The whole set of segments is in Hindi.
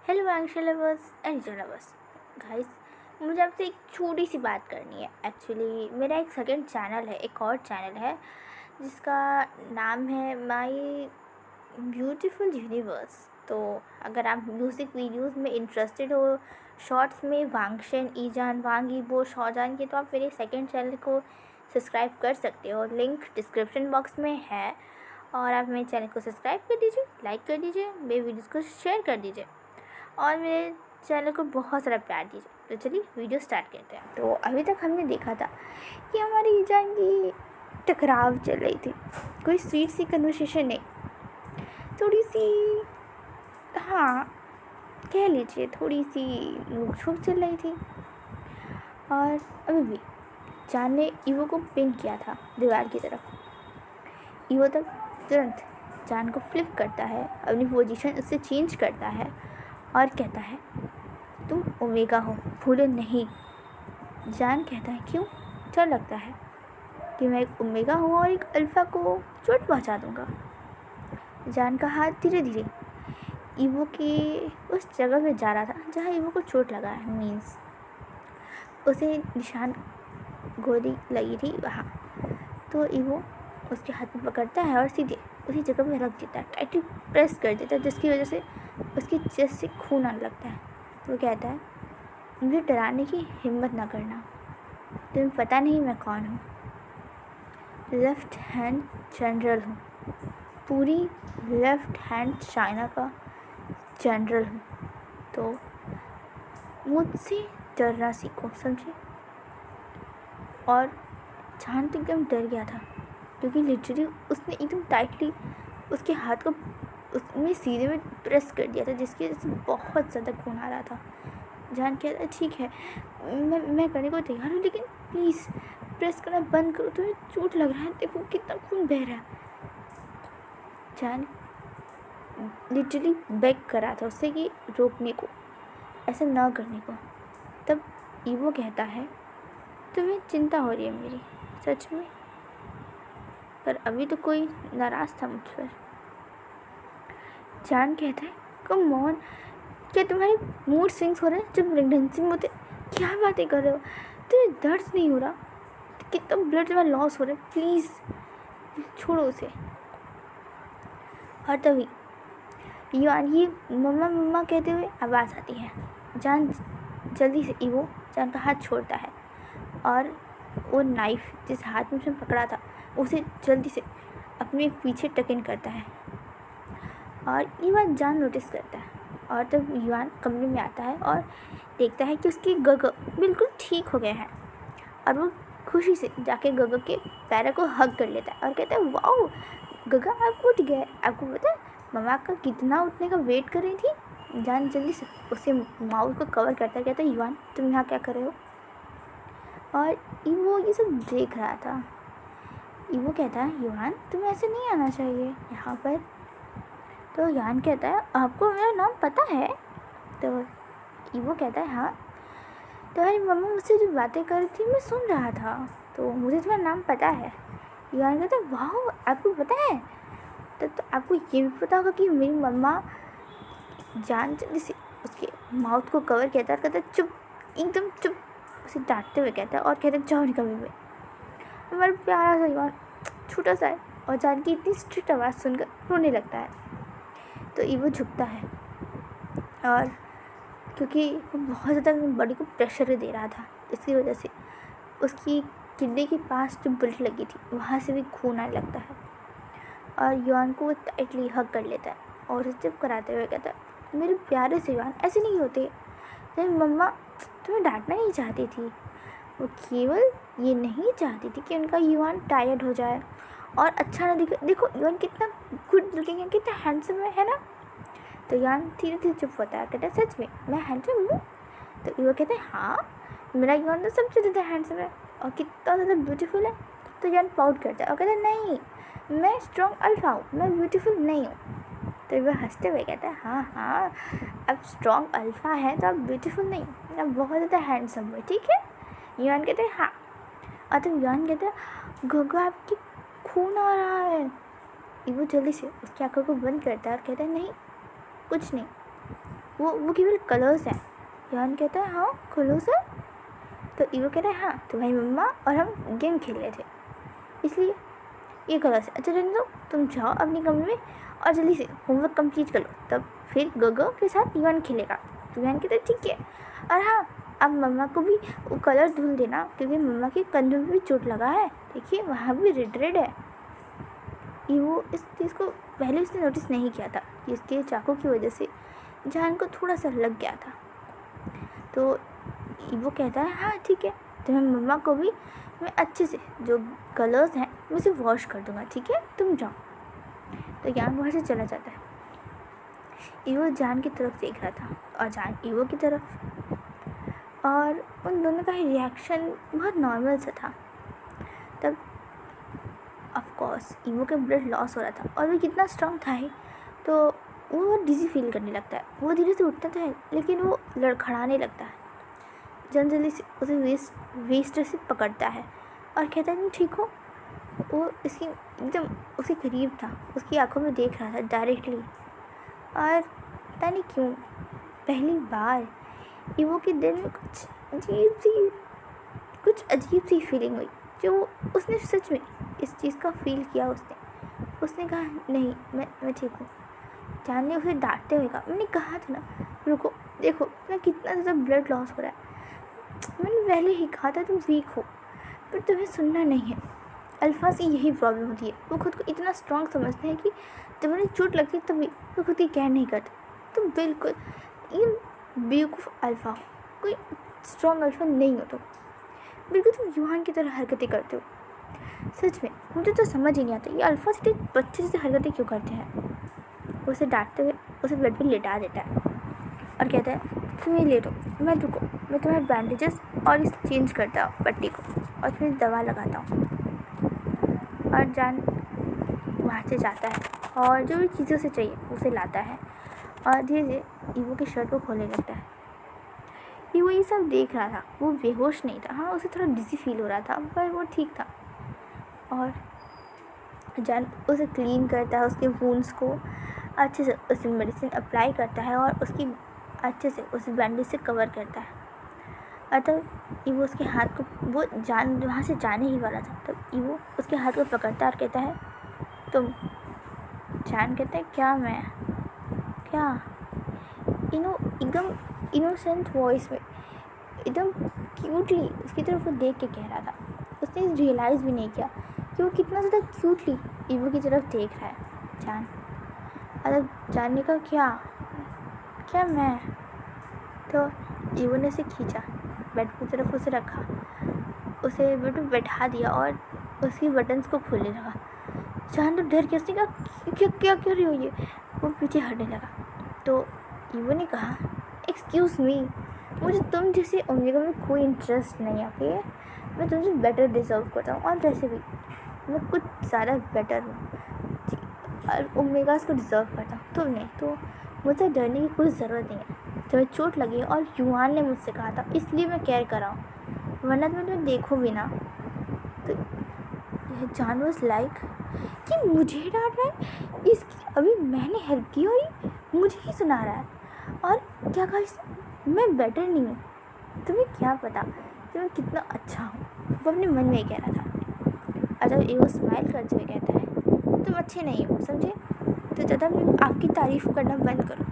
हेलो आंशा लवर्स एंड लवर्स गाइस, मुझे आपसे एक छोटी सी बात करनी है। एक्चुअली मेरा एक सेकंड चैनल है, एक और चैनल है जिसका नाम है माय ब्यूटीफुल यूनिवर्स। तो अगर आप म्यूज़िक वीडियोस में इंटरेस्टेड हो, शॉर्ट्स में वांगशन ईजान वांग ईबो शौजान के, तो आप मेरे सेकंड चैनल को सब्सक्राइब कर सकते हो। लिंक डिस्क्रिप्शन बॉक्स में है और आप मेरे चैनल को सब्सक्राइब कर दीजिए, लाइक कर दीजिए, मेरे वीडियोज़ को शेयर कर दीजिए और मेरे चैनल को बहुत सारा प्यार दीजिए। तो चलिए वीडियो स्टार्ट करते हैं। तो अभी तक हमने देखा था कि हमारी ईजान की टकराव चल रही थी, कोई स्वीट सी कन्वर्सेशन नहीं, थोड़ी सी, हाँ कह लीजिए थोड़ी सी नोक झोंक चल रही थी। और अभी भी जान ने ईवो को पिन किया था दीवार की तरफ। ईवो तब तुरंत जान को फ्लिप करता है, अपनी पोजीशन उससे चेंज करता है और कहता है तुम ओमेगा हो, भूलो नहीं। जान कहता है क्यों, डर लगता है कि मैं एक ओमेगा हूँ और एक अल्फ़ा को चोट पहुँचा दूँगा। जान का हाथ धीरे धीरे ईवो की उस जगह पे जा रहा था जहाँ ईवो को चोट लगा है, मीन्स उसे निशान गोली लगी थी वहाँ। तो ईवो उसके हाथ में पकड़ता है और सीधे उसी जगह पे रख देता है, टाइटली प्रेस कर देता है, जिसकी वजह से उसकी चेस्ट से खून आने लगता है। वो कहता है मुझे डराने की हिम्मत ना करना, तुम्हें पता नहीं मैं कौन हूँ। लेफ़्ट हैंड जनरल हूँ, पूरी लेफ़्ट हैंड चाइना का जनरल हूँ। तो मुझसे डरना सीखो, समझे। और जान तो एकदम डर गया था क्योंकि लिटरली उसने एकदम टाइटली उसके हाथ को उसने सीधे में प्रेस कर दिया था, जिसकी वजह से बहुत ज़्यादा खून आ रहा था। जान कहता है ठीक है, मैं करने को तैयार हूँ, लेकिन प्लीज़ प्रेस करना बंद करो, तुम्हें चोट लग रहा है, देखो कितना खून बह रहा है। जान लिटरली बेग कर रहा था उससे कि रोकने को, ऐसा ना करने को। तब ईवो कहता है तुम्हें चिंता हो रही है मेरी, सच में, पर अभी तो कोई नाराज़ था मुझ पर। जान कहता है कम ऑन, क्या तुम्हारे मूड स्विंग्स हो रहे हैं जब प्रेगनेंसी में होते, क्या बातें कर रहे हो, तुम्हें दर्द नहीं हो रहा, कितना ब्लड तुम्हारा लॉस हो रहा है, प्लीज़ छोड़ो उसे। और तभी युआन की मम्मा मम्मा कहते हुए आवाज़ आती है। जान जल्दी से ईवो जान का हाथ छोड़ता है और वो नाइफ जिस हाथ में उसने पकड़ा था उसे जल्दी से अपने पीछे टक इन करता है। और ये बात जान नोटिस करता है और तब युआन कमरे में आता है और देखता है कि उसकी गग बिल्कुल ठीक हो गए हैं। और वो खुशी से जाके गग के पैरों को हग कर लेता है और कहता है वाओ गगा आप उठ गए, आपको पता है मम्मा का कितना उठने का वेट कर रही थी। जान जल्दी से उससे माउथ को कवर करता है, कहता है युआन तुम यहाँ क्या कर रहे हो। और वो ये सब देख रहा था। ईवो कहता है युआन तुम्हें ऐसे नहीं आना चाहिए यहाँ पर। तो यान कहता है आपको मेरा नाम पता है। तो ईवो कहता है हाँ, तुम्हारी मम्मा मुझसे जो बातें कर रही थी मैं सुन रहा था, तो मुझे तुम्हारा नाम पता है। यान कहता है वाह आपको पता है, तो आपको ये भी पता होगा कि मेरी मम्मा। जान जल्दी से उसके माउथ को कवर कहता है और कहता है चुप, एकदम चुप, उसे डांटते हुए कहता है और कहता है जाओ निकल में। हमारा प्यारा सा यार छोटा सा है और जान की इतनी स्ट्रिक्ट आवाज़ सुनकर रोने लगता है। तो ईवो झुकता है और क्योंकि वो बहुत ज़्यादा अपनी बॉडी को प्रेशर दे रहा था, इसकी वजह से उसकी किडनी के पास जो बुलेट लगी थी वहाँ से भी खून आने लगता है। और युआन को वो टाइटली हग कर लेता है और उसे चुप कराते हुए कहता है मेरे प्यारे से युआन ऐसे नहीं होते, तेरी मम्मा तुम्हें डांटना नहीं चाहती थी, वो केवल ये नहीं चाहती थी कि उनका युआन टायर्ड हो जाए और अच्छा ना दिखे। देखो युआन कितना गुड लुकिंग है, कितना हैंडसम है ना। तो यान धीरे धीरे चुप होता है, कहता है सच में मैं हैंडसम हूँ। तो युवा कहते हैं हाँ मेरा युआन तो सबसे ज़्यादा हैंडसम है और कितना ज़्यादा ब्यूटीफुल है। तो यान प्राउड करता है और कहता है नहीं मैं स्ट्रॉन्ग अल्फा हूँ, मैं ब्यूटीफुल नहीं हूँ। तो युवा हंसते हुए कहता है हाँ हाँ अब स्ट्रॉन्ग अल्फा है तो आप ब्यूटीफुल नहीं, आप बहुत ज़्यादा हैंडसम हो, ठीक है। युआन कहते हैं हाँ। और तो युआन कहता है गोगो आपकी खून आ रहा है। ईवो जल्दी से उसकी आंखों को बंद करता है और कहता है नहीं कुछ नहीं, वो केवल कलर्स हैं। यान कहता है हाँ कलर्स है। तो ईवो कहता है हाँ तुम्हारी मम्मा और हम गेम खेल रहे थे इसलिए ये कलर्स है। अच्छा रहने दो, तुम जाओ अपने कमरे में और जल्दी से होमवर्क कंप्लीट कर लो, तब फिर गोगो के साथ युआन खेलेगा। तो युआन कहता है ठीक है। और हाँ अब मम्मा को भी वो कलर धुल देना क्योंकि मम्मा के कंधों में भी चोट लगा है, देखिए वहाँ भी रेड रेड है। वो इस चीज़ को पहले उसने नोटिस नहीं किया था कि इसके चाकू की वजह से जान को थोड़ा सा लग गया था। तो वो कहता है हाँ ठीक है, तो मैं मम्मा को भी मैं अच्छे से जो कलर्स हैं मैं उसे वॉश कर दूँगा, ठीक है तुम जाओ। तो जान वहाँ से चला जाता है। ईवो जान की तरफ देख रहा था और जान ईवो की तरफ, और उन दोनों का रिएक्शन बहुत नॉर्मल सा था। तब ऑफ कोर्स ईवो का ब्लड लॉस हो रहा था और वो कितना स्ट्रॉन्ग था ही, तो वो डिज़ी फील करने लगता है। वो धीरे से उठता तो है लेकिन वो लड़खड़ाने लगता है। जान जल्दी से उसे वेस्ट से पकड़ता है और कहता है तुम ठीक हो। वो इसकी एकदम उसके करीब था, उसकी आंखों में देख रहा था डायरेक्टली, और पता नहीं क्यों पहली बार ईवो के दिल में कुछ अजीब सी फीलिंग हुई, जो उसने सच में इस चीज़ का फील किया। उसने कहा नहीं मैं ठीक हूँ। जान ने उसे डांटते हुए कहा मैंने कहा था ना रुको, देखो मैं कितना ज़्यादा ब्लड लॉस हो रहा है, मैंने पहले ही कहा था तुम वीक हो, पर तुम्हें सुनना नहीं है। अल्फा से यही प्रॉब्लम होती है, वो खुद को इतना स्ट्रॉन्ग समझते हैं कि जब उन्हें चोट लगती है तभी वो खुद ही केयर नहीं करते। तुम बिल्कुल ये बेवकूफ़ अल्फा हो, कोई स्ट्रॉन्ग अल्फा नहीं हो, तो बिल्कुल तुम युआन की तरह हरकतें करते हो। सच में मुझे तो समझ ही नहीं आता ये अल्फा से बच्चे जैसे हरकतें क्यों करते हैं। उसे डांटते हुए उसे बेड पर लेटा देता है और कहता है तुम ये लेटो, मैं तुम्हारे बैंडेजेस और इस चेंज करता हूँ पट्टी को और फिर दवा लगाता हूँ। और जान वहाँ से जाता है और जो भी चीज़ों से चाहिए उसे लाता है और धीरे धीरे ईवो की शर्ट को खोलने लगता है। ईवो ये सब देख रहा था, वो बेहोश नहीं था, हाँ उसे थोड़ा डिज़ी फील हो रहा था पर वो ठीक था। और जान उसे क्लीन करता है, उसके वुंड्स को अच्छे से उसे मेडिसिन अप्लाई करता है और उसकी अच्छे से उस बैंडेज से कवर करता है। और तब ईवो उसके हाथ को, वो जान वहाँ से जाने ही वाला था, तब ईवो उसके हाथ को पकड़ता है और कहता है तुम। जान कहता है क्या एकदम इनोसेंट वॉइस में एकदम क्यूटली उसकी तरफ वो देख के कह रहा था। उसने रियलाइज़ भी नहीं किया कि वो कितना ज़्यादा क्यूटली ईवो की तरफ देख रहा है जान। और जानने का क्या मैं, तो ईवो ने उसे खींचा, बेड की तरफ उसे रखा, उसे बेड पर बैठा दिया और उसकी बटन्स को खोलने लगा। जान तो डर के उसने कहा क्या कर रही हो ये, वो पीछे हटने लगा। तो ईवो ने कहा एक्सक्यूज़ मी, मुझे तुम जैसे ओमेगा में कोई इंटरेस्ट नहीं है, ओके मैं तुमसे बेटर डिज़र्व करता हूँ और वैसे भी मैं कुछ ज़्यादा बेटर हूँ और ओमेगास को डिज़र्व करता हूँ, तुम नहीं, तो मुझे डरने की कोई ज़रूरत नहीं है। तुम्हें चोट लगी है और युआन ने मुझसे कहा था इसलिए मैं केयर कर रहा हूँ, वरना तुम्हें देखो भी ना। तो जान वाज लाइक कि मुझे डांट रहा है, इसकी अभी मैंने हेल्प की और ये मुझे ही सुना रहा है, और क्या कहा इसने, मैं बेटर नहीं हूँ, तुम्हें क्या पता कि मैं कितना अच्छा हूँ, वो अपने मन में ही कह रहा था। अगर वो स्माइल करते हुए कहता है तुम अच्छे नहीं हो समझे, तो ज़्यादा आपकी तारीफ़ करना बंद करो।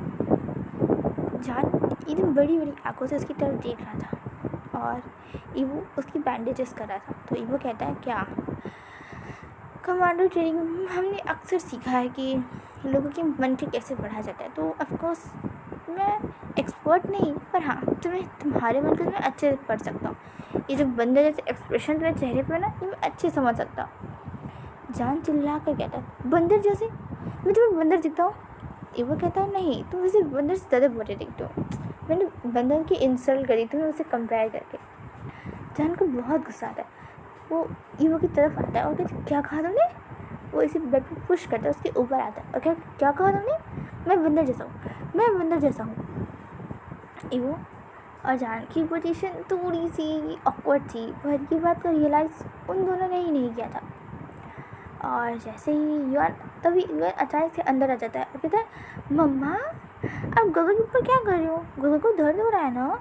जान एकदम बड़ी बड़ी आंखों से उसकी तरफ देख रहा था और ईवो उसकी बैंडेजेस कर रहा था। तो ईवो कहता है क्या, कमांडो ट्रेनिंग में हमने अक्सर सीखा है कि लोगों के मन के कैसे पढ़ा जाता है, तो ऑफकोर्स मैं एक्सपर्ट नहीं, पर हाँ तुम्हारे मन को मैं अच्छे से पढ़ सकता हूँ। ये जो बंदर जैसे एक्सप्रेशन तुम्हारे चेहरे पर ना, ये मैं अच्छे समझ सकता हूँ। जान चिल्ला कर कहता है बंदर जैसे, मैं तुम्हें बंदर दिखता हूँ। वो कहता है नहीं, तुम वैसे बंदर से ज़्यादा बुरे दिखते हो, मैंने बंदर की इंसल्ट करी तुम्हें उससे कंपेयर करके। जान को बहुत गुस्सा आता है, वो ईवो की तरफ आता है और कहते क्या कहा तुमने। वो इसे बेड पर पुश करता है, उसके ऊपर आता है और क्या कहा तुमने, मैं बंदर जैसा हूँ। ईवो और जान की पोजीशन थोड़ी सी ऑकवर्ड थी, पर ये बात को रियलाइज़ उन दोनों ने ही नहीं किया था। और जैसे ही युआन अचानक से अंदर आ जाता है और कहता है मम्मा, आप गगन के ऊपर क्या कर रहे हो? गगन को दर्द हो रहा है ना?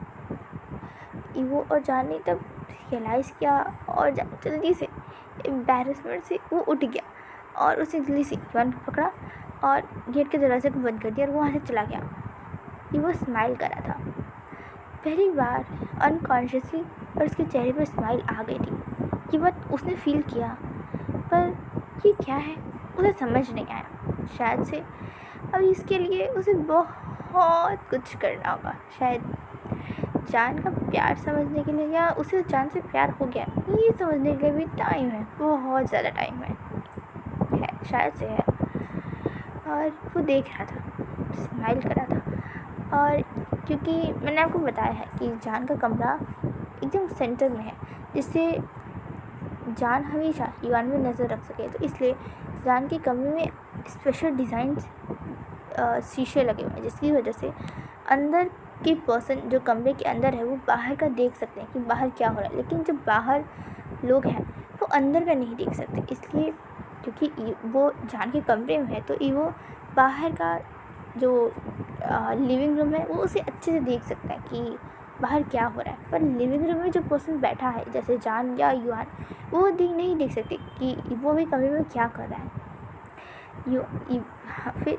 ईवो और जान ने तब रियलाइज़ किया और जान जल्दी से एम्बैरेसमेंट से वो उठ गया और उसने जल्दी से ईवान को पकड़ा और गेट के दरवाजे को बंद कर दिया और वो वहाँ से चला गया। ईवो स्माइल कर रहा था पहली बार अनकॉन्शियसली और उसके चेहरे पर स्माइल आ गई थी। ये बात उसने फील किया, पर ये क्या है उसे समझ नहीं आया। शायद से अब इसके लिए उसे बहुत कुछ करना होगा। शायद जान का प्यार समझने के लिए, या उसे जान से प्यार हो गया ये समझने के लिए भी टाइम है, बहुत ज़्यादा टाइम है शायद से है। और वो देख रहा था, स्माइल कर रहा था। और क्योंकि मैंने आपको बताया है कि जान का कमरा एकदम सेंटर में है, जिससे जान हमेशा युवान में नज़र रख सके, तो इसलिए जान के कमरे में स्पेशल डिज़ाइन शीशे लगे हुए हैं, जिसकी वजह से अंदर की पर्सन जो कमरे के अंदर है वो बाहर का देख सकते हैं कि बाहर क्या हो रहा है। लेकिन जो बाहर लोग हैं वो अंदर का नहीं देख सकते, इसलिए क्योंकि वो जान के कमरे में है तो वो बाहर का जो लिविंग रूम है वो उसे अच्छे से देख सकता है कि बाहर क्या हो रहा है। पर लिविंग रूम में जो पर्सन बैठा है जैसे जान या युवान, वो नहीं देख सकते कि वो भी कमरे में क्या कर रहा है। फिर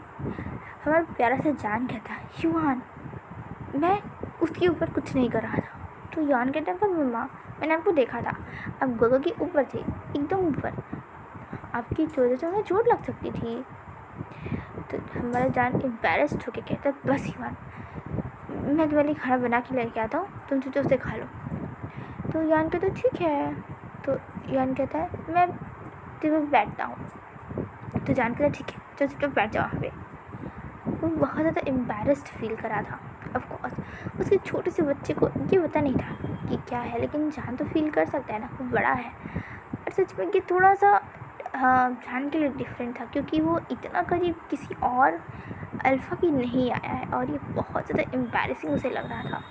हमारा प्यारा सा जान कहता है, युवान मैं उसके ऊपर कुछ नहीं कर रहा था। तो युवान कहता है, पर मम्मा मैंने आपको देखा था, आप गगो के ऊपर थे, एकदम ऊपर, आपकी वजह से हमें चोट लग सकती थी। तो हमारा जान एम्बैरेस्ड होके कहता है, बस युवान मैं तुम्हारे लिए खाना बना के लेके आता हूँ, तुम चुपचाप से खा लो। तो यान कहता है ठीक है। तो यान कहता है मैं तेरे पे बैठता हूँ। तो जान कहता है ठीक है, चल चुपचाप बैठ जाओ वहाँ पे। वो बहुत ज़्यादा एम्बैरेस्ड फील कर रहा था। ऑफकोर्स उसके छोटे से बच्चे को ये पता नहीं था कि क्या है, लेकिन जान तो फील कर सकता है ना, वो बड़ा है। और सच में कि थोड़ा सा जान के लिए डिफरेंट था, क्योंकि वो इतना करीब किसी और अल्फ़ा की नहीं आया है, और ये बहुत ज़्यादा एम्बैरेसिंग उसे लग रहा था।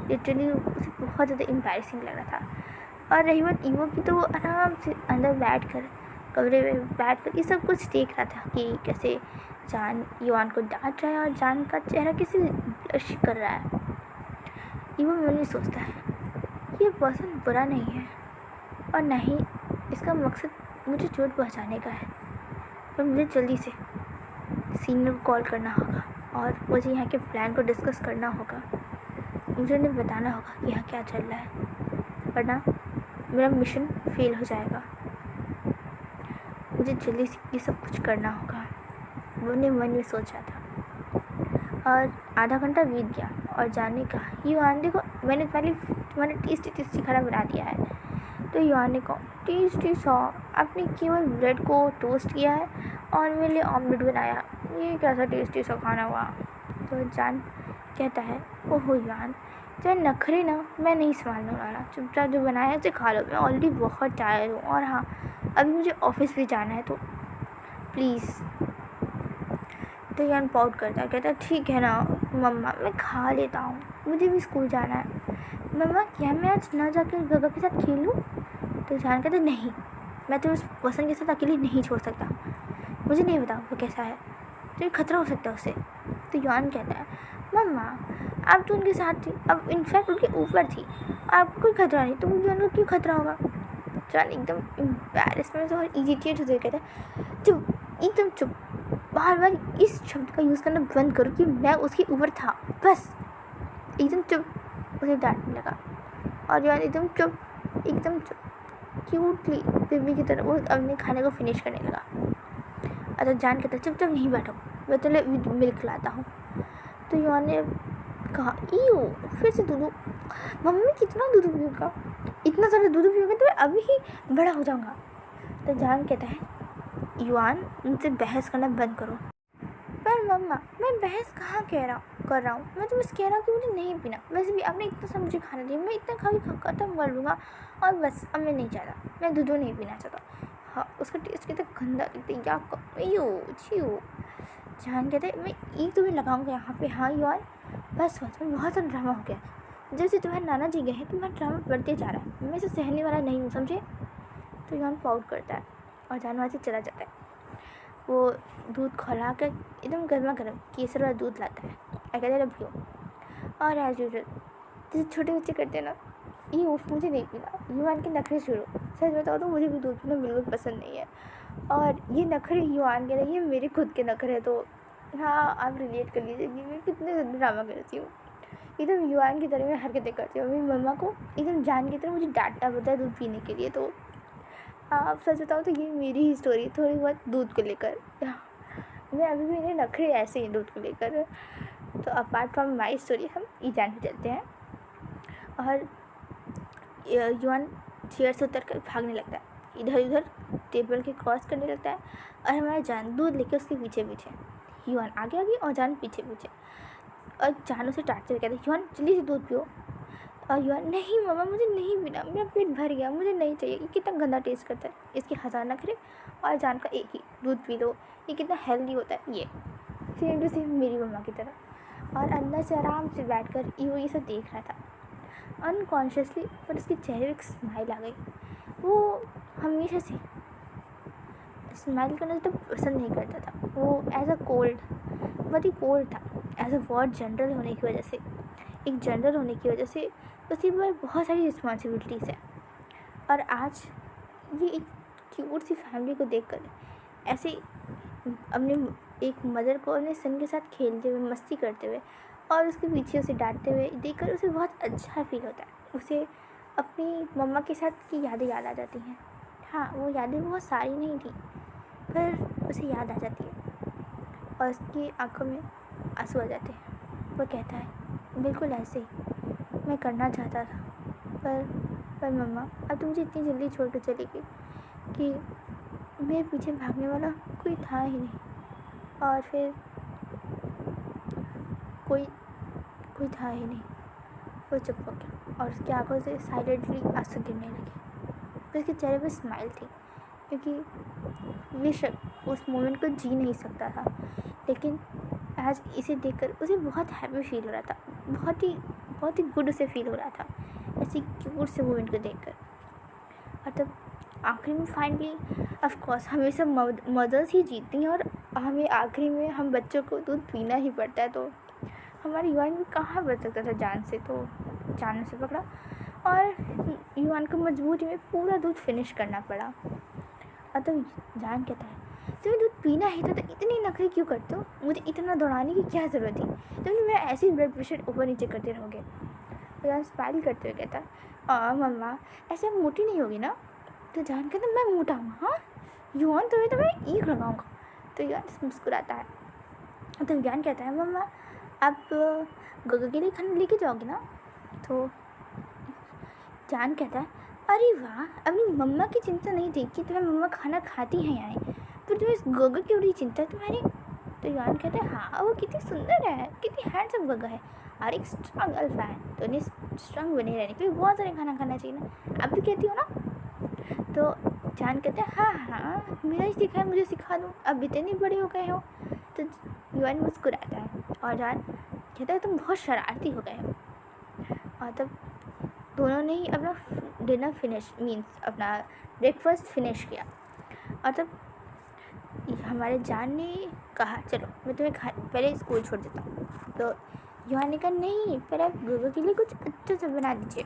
लिटरली उसे बहुत ज़्यादा एम्बैरेसिंग लग रहा था। और रही बात ईवो की, तो वो आराम से अंदर बैठ कर, कमरे में बैठ कर ये सब कुछ देख रहा था कि कैसे जान युवान को डांट रहा है और जान का चेहरा कैसे ब्लश कर रहा है। ईवो मन में सोचता है ये पर्सन बुरा नहीं है और ना ही इसका मकसद मुझे चोट पहुंचाने का है, पर मुझे जल्दी से सीनियर को कॉल करना होगा और मुझे यहाँ के प्लान को डिस्कस करना होगा। मुझे उन्हें बताना होगा कि यहाँ क्या चल रहा है, वरना मेरा मिशन फेल हो जाएगा। मुझे जल्दी से ये सब कुछ करना होगा, वो ने मन में सोचा था। और आधा घंटा बीत गया और जाने का युवान देखो मैंने तुम्हारे टेस्टी खाना बना दिया है। तो युवान ने कहा टेस्टी सा, आपने केवल ब्रेड को टोस्ट किया है और मेरे लिए ऑमलेट बनाया, ये कैसा टेस्टी सा खाना हुआ। तो जान कहता है ओहो युवान तो नखरे ना मैं नहीं संभालने वाला, चुपचाप जो बनाया है उसे खा लो, मैं ऑलरेडी बहुत टायर्ड हूँ और हाँ अभी मुझे ऑफिस भी जाना है, तो प्लीज़। तो यान पाउट करता है, कहता है ठीक है ना मम्मा मैं खा लेता हूँ, मुझे भी स्कूल जाना है। मम्मा क्या मैं आज ना जाकर गगा के साथ खेलूँ? तो जान कहता है नहीं, मैं तो उस पर्सन के साथ अकेले नहीं छोड़ सकता, मुझे नहीं पता वो कैसा है, तो खतरा हो सकता है उससे। तो यान कहता है मम्मा आप तो उनके साथ थी, अब इनफैक्ट उनके ऊपर थी, आपको कोई खतरा नहीं, तो मुझे उनको क्यों खतरा होगा? जान एकदम एम्बैरेसमेंट और इरिटेट होते कहता है चुप, एकदम चुप, बार बार इस शब्द का यूज़ करना बंद करो कि मैं उसके ऊपर था, बस एकदम चुप। उसे डांटने लगा और यार एकदम चुप, एकदम चुप, क्यूटली बेबी की तरह वो अपने खाने को फिनिश करने लगा। अच्छा जान कहता चुपचाप नहीं बैठो, मैं तुम्हें मिल्क लाता हूँ। तो यार ने कहा ईयो फिर से दूध, मम्मी कितना दूध पियूँगा, इतना सारा दूध पियूँगा तो मैं अभी ही बड़ा हो जाऊँगा। तो जान कहता है युवान मुझसे बहस करना बंद करो। पर मम्मा मैं बहस कहाँ कर रहा हूँ, मैं तो बस कह रहा हूँ कि मुझे नहीं पीना, वैसे भी आपने इतना सब मुझे खाना दिया, मैं इतना खा के ख़त्म कर लूँगा और बस अब मैं नहीं चाहता, मैं दूध नहीं पीना चाहता। हाँ उसका टेस्ट कितना गंदा लगता है, या छियो। जान कहते हैं मैं एक तुम्हें लगाऊंगा यहाँ पे। हाँ यार बस में बहुत सारा ड्रामा हो गया, जैसे तुम्हारे नाना जी गए हैं तुम्हारा ड्रामा बढ़ते जा रहा है, मैं इसे सहने वाला नहीं हूँ समझे। तो यान पाउट करता है और जान वहाँ से चला जाता है। वो दूध खौला कर एकदम गर्मा गर्म केसर वाला दूध लाता है और कहता है पियो। और एज यूजुअल जैसे छोटे बच्चे करते हैं ना, ये उफ मुझे नहीं पीना, युवान के नखरे शुरू। सच बताओ तो मुझे भी दूध पीना बिल्कुल पसंद नहीं है, और ये नखरे युवान के नहीं, ये मेरे खुद के नखरे। तो हाँ, आप रिलेट कर लीजिए कि मैं कितने ज़्यादा ड्रामा करती हूँ। एकदम युवान की तरह मैं हरकतें करती हूँ। मेरी मम्मा को एकदम जान की तरह मुझे डांटना पड़ता है दूध पीने के लिए। तो आप सच बताओ तो ये मेरी ही स्टोरी थोड़ी बहुत दूध को लेकर। मैं अभी भी मेरे नखरे ऐसे ही दूध को लेकर। तो अपार्ट फ्रॉम माई स्टोरी हम ईजान पे चलते हैं, और युवान चेयर से उतर कर भागने लगता है, इधर उधर टेबल के क्रॉस करने लगता है, और हमारा जान दूध लेकर उसके पीछे पीछे, युवान आगे आगे और जान पीछे पीछे, और जानों से डांटते हुए कहते हैं युवान जल्दी से दूध पियो। और युवान नहीं मम्मा मुझे नहीं पीना, मेरा पेट भर गया, मुझे नहीं चाहिए, ये कितना गंदा टेस्ट करता है, इसके हज़ार नखरे, और जान का एक ही दूध पी लो, ये कितना हेल्दी होता है। ये सेम टू सेम मेरी मम्मा की तरह। और अंदर से आराम से बैठ कर ये सब देख रहा था अनकॉन्शियसली, पर उसके चेहरे पर एक स्माइल आ गई। वो हमेशा से स्माइल करना तो पसंद नहीं करता था, वो एज अ कोल्ड, बहुत ही कोल्ड था। एज अ वर्ड जनरल होने की वजह से, एक जनरल होने की वजह से उसके ऊपर बहुत सारी रिस्पॉन्सिबिलिटीज़ है। और आज ये एक क्यूट सी फैमिली को देखकर ऐसे अपने एक मदर को अपने सन के साथ खेलते हुए, मस्ती करते हुए, और उसके पीछे उसे डांटते हुए देखकर उसे बहुत अच्छा फील होता है। उसे अपनी मम्मा के साथ की यादें याद आ जाती हैं। हाँ, वो यादें बहुत सारी नहीं थी, पर उसे याद आ जाती है, और उसकी आंखों में आंसू आ जाते हैं। वो कहता है बिल्कुल ऐसे ही मैं करना चाहता था, पर मम्मा अब तो मुझे इतनी जल्दी छोड़ कर चली गई कि मेरे पीछे भागने वाला कोई था ही नहीं। और फिर कोई था ही नहीं। वो चुप हो गया, और उसकी आंखों से साइलेंटली आंसू गिरने लगे। फिर उसके चेहरे पर स्माइल थी, क्योंकि बेशक उस मोमेंट को जी नहीं सकता था, लेकिन आज इसे देखकर उसे बहुत हैप्पी फील हो रहा था, बहुत ही गुड उसे फील हो रहा था ऐसी क्यूट से मोमेंट को देखकर। और तब आखिरी में फाइनली ऑफ कोर्स हमेशा मदर्स ही जीतती हैं, और हमें आखिरी में हम बच्चों को दूध पीना ही पड़ता है। तो हमारे युवान भी कहाँ बच सकता था जान से, तो जान से पकड़ा, और युवान को मजबूरी में पूरा दूध फिनिश करना पड़ा। और तब जान कहता है तुम्हें दूध पीना ही था तो इतनी नखरे क्यों करते हो, मुझे इतना दौड़ाने की क्या ज़रूरत थी, तुम मेरा ऐसे ही ब्लड प्रेशर ऊपर नीचे करते रहोगे। जान स्माइल करते हुए कहता मम्मा ऐसे अब मोटी नहीं होगी ना। तो जान कहता मैं मोटा हूँ, हाँ युवान तुम्हें तो मैं ईख लगाऊँगा। तो युवान मुस्कुराता है। तो युवान कहता है मम्मा आप गगा के लिए खाना लेके जाओगे ना। तो जान कहता है अरे वाह, अपनी मम्मा की चिंता नहीं थी कि तुम्हारी मम्मा खाना खाती हैं या नहीं, फिर तुम्हें इस गगा की बड़ी चिंता है तुम्हारी। तो युवान कहता है हाँ वो कितनी सुंदर है, कितनी हैंडसम गगा है, और एक स्ट्रॉन्ग अल्फा है, तो उन्हें स्ट्रॉन्ग बने रहने के लिए बहुत सारे खाना खाना चाहिए ना, आप भी कहती हो ना। तो जान कहता है हाँ मेरा ही सिखाया, मुझे सिखा दो, अब इतने बड़े हो गए हो। तो युवान मुस्कुराता है, और जान कहता है तुम बहुत शरारती हो गए हो। और तब दोनों ने ही अपना डिनर फिनिश मीन्स अपना ब्रेकफास्ट फिनिश किया, और तब हमारे जान ने कहा चलो मैं तुम्हें पहले स्कूल छोड़ देता हूँ। तो युवान ने कहा नहीं, पहले आप गगा के लिए कुछ अच्छा सा बना दीजिए।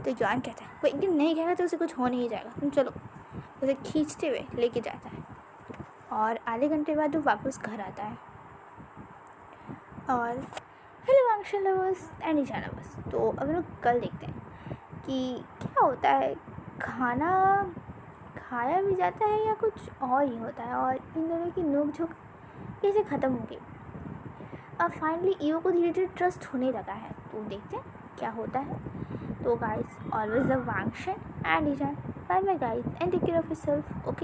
तो युवान कहता है वो एक दिन नहीं कहेगा तो उसे कुछ हो नहीं जाएगा, तुम चलो। उसे खींचते हुए लेके जाता है, और आधे घंटे बाद वो वापस घर आता है। और hello function lovers and Izan lovers, तो अब लोग कल देखते हैं कि क्या होता है, खाना खाया भी जाता है या कुछ और ही होता है, और इन दोनों की नोक-झोंक कैसे ख़त्म होगी। अब फाइनली ईओ को धीरे धीरे ट्रस्ट होने लगा है, तो देखते हैं क्या होता है। तो गाइस ऑलवेज लव वांगशन एंड ईजान, bye bye guys and take care of yourself, okay.